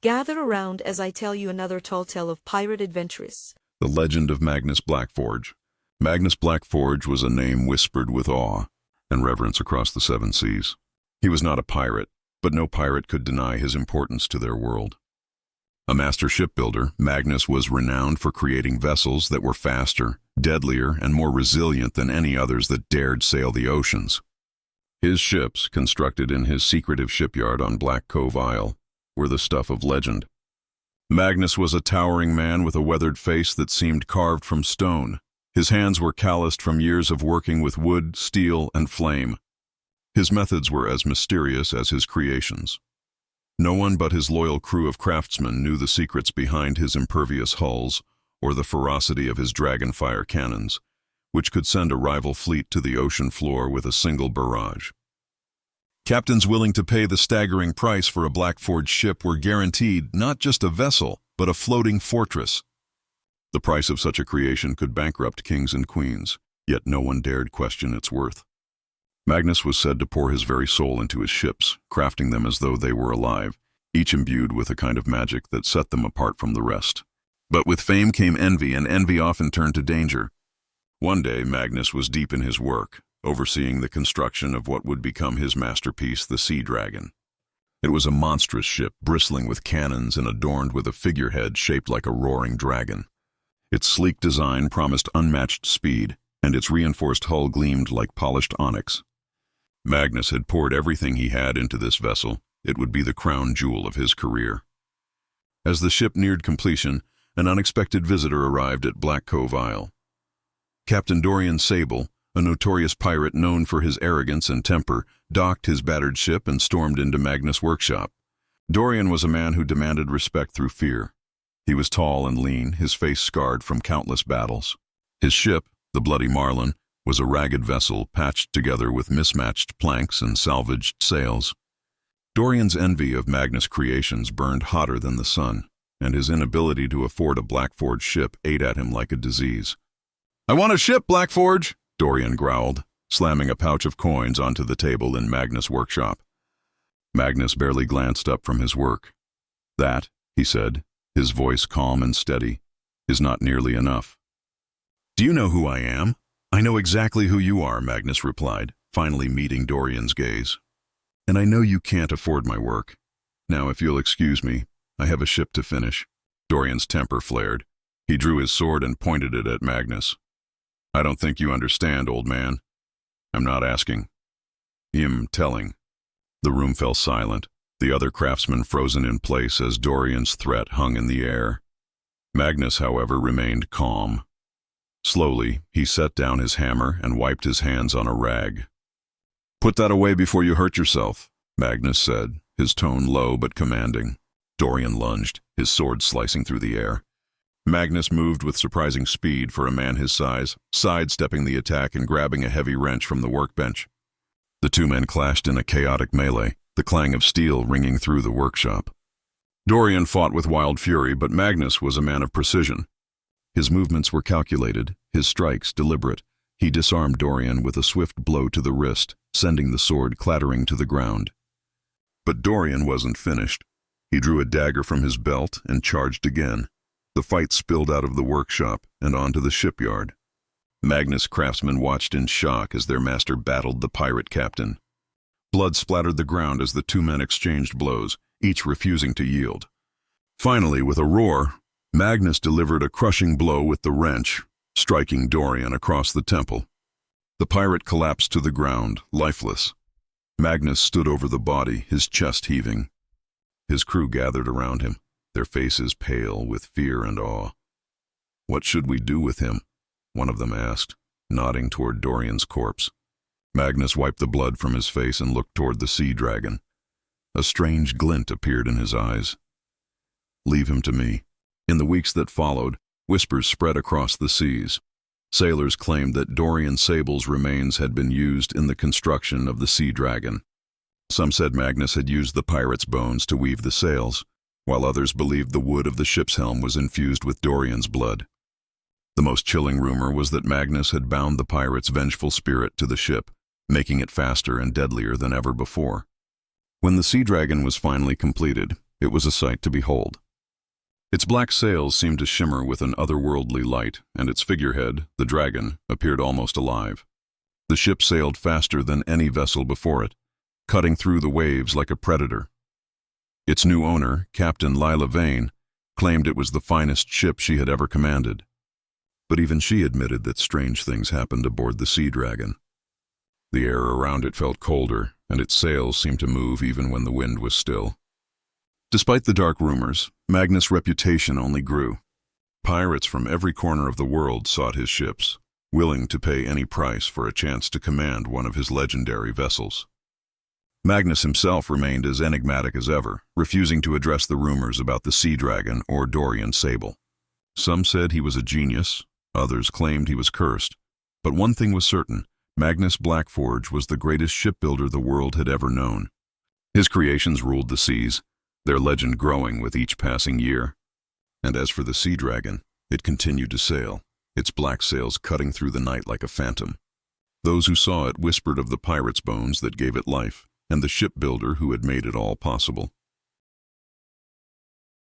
Gather around as I tell you another tall tale of pirate adventurers. The legend of Magnus Blackforge. Magnus Blackforge was a name whispered with awe and reverence across the seven seas. He was not a pirate, but no pirate could deny his importance to their world. A master shipbuilder, Magnus was renowned for creating vessels that were faster, deadlier, and more resilient than any others that dared sail the oceans. His ships, constructed in his secretive shipyard on Black Cove Isle, were the stuff of legend. Magnus was a towering man with a weathered face that seemed carved from stone. His hands were calloused from years of working with wood, steel, and flame. His methods were as mysterious as his creations. No one but his loyal crew of craftsmen knew the secrets behind his impervious hulls or the ferocity of his dragonfire cannons, which could send a rival fleet to the ocean floor with a single barrage. Captains willing to pay the staggering price for a Blackforge ship were guaranteed not just a vessel, but a floating fortress. The price of such a creation could bankrupt kings and queens, yet no one dared question its worth. Magnus was said to pour his very soul into his ships, crafting them as though they were alive, each imbued with a kind of magic that set them apart from the rest. But with fame came envy, and envy often turned to danger. One day, Magnus was deep in his work, overseeing the construction of what would become his masterpiece, the Sea Dragon. It was a monstrous ship, bristling with cannons and adorned with a figurehead shaped like a roaring dragon. Its sleek design promised unmatched speed, and its reinforced hull gleamed like polished onyx. Magnus had poured everything he had into this vessel. It would be the crown jewel of his career. As the ship neared completion, an unexpected visitor arrived at Black Cove Isle. Captain Dorian Sable, a notorious pirate known for his arrogance and temper, docked his battered ship and stormed into Magnus' workshop. Dorian was a man who demanded respect through fear. He was tall and lean, his face scarred from countless battles. His ship, the Bloody Marlin, was a ragged vessel patched together with mismatched planks and salvaged sails. Dorian's envy of Magnus' creations burned hotter than the sun, and his inability to afford a Blackforge ship ate at him like a disease. "I want a ship, Blackforge!" Dorian growled, slamming a pouch of coins onto the table in Magnus' workshop. Magnus barely glanced up from his work. "That," he said, his voice calm and steady, "is not nearly enough." "Do you know who I am?" "I know exactly who you are," Magnus replied, finally meeting Dorian's gaze. "And I know you can't afford my work. Now, if you'll excuse me, I have a ship to finish." Dorian's temper flared. He drew his sword and pointed it at Magnus. "I don't think you understand, old man. I'm not asking. I'm telling." The room fell silent, the other craftsmen frozen in place as Dorian's threat hung in the air. Magnus, however, remained calm. Slowly, he set down his hammer and wiped his hands on a rag. "Put that away before you hurt yourself," Magnus said, his tone low but commanding. Dorian lunged, his sword slicing through the air. Magnus moved with surprising speed for a man his size, sidestepping the attack and grabbing a heavy wrench from the workbench. The two men clashed in a chaotic melee, the clang of steel ringing through the workshop. Dorian fought with wild fury, but Magnus was a man of precision. His movements were calculated, his strikes deliberate. He disarmed Dorian with a swift blow to the wrist, sending the sword clattering to the ground. But Dorian wasn't finished. He drew a dagger from his belt and charged again. The fight spilled out of the workshop and onto the shipyard. Magnus' craftsmen watched in shock as their master battled the pirate captain. Blood splattered the ground as the two men exchanged blows, each refusing to yield. Finally, with a roar, Magnus delivered a crushing blow with the wrench, striking Dorian across the temple. The pirate collapsed to the ground, lifeless. Magnus stood over the body, his chest heaving. His crew gathered around him, their faces pale with fear and awe. "What should we do with him?" one of them asked, nodding toward Dorian's corpse. Magnus wiped the blood from his face and looked toward the Sea Dragon. A strange glint appeared in his eyes. "Leave him to me." In the weeks that followed, whispers spread across the seas. Sailors claimed that Dorian Sable's remains had been used in the construction of the Sea Dragon. Some said Magnus had used the pirate's bones to weave the sails, while others believed the wood of the ship's helm was infused with Dorian's blood. The most chilling rumor was that Magnus had bound the pirate's vengeful spirit to the ship, making it faster and deadlier than ever before. When the Sea Dragon was finally completed, It was a sight to behold. Its black sails seemed to shimmer with an otherworldly light, and its figurehead, the dragon, appeared almost alive. The ship sailed faster than any vessel before it, cutting through the waves like a predator. Its new owner, Captain Lila Vane, claimed it was the finest ship she had ever commanded. But even she admitted that strange things happened aboard the Sea Dragon. The air around it felt colder, and its sails seemed to move even when the wind was still. Despite the dark rumors, Magnus' reputation only grew. Pirates from every corner of the world sought his ships, willing to pay any price for a chance to command one of his legendary vessels. Magnus himself remained as enigmatic as ever, refusing to address the rumors about the Sea Dragon or Dorian Sable. Some said he was a genius, others claimed he was cursed, but one thing was certain: Magnus Blackforge was the greatest shipbuilder the world had ever known. His creations ruled the seas, their legend growing with each passing year. And as for the Sea Dragon, it continued to sail, its black sails cutting through the night like a phantom. Those who saw it whispered of the pirate's bones that gave it life, and the shipbuilder who had made it all possible.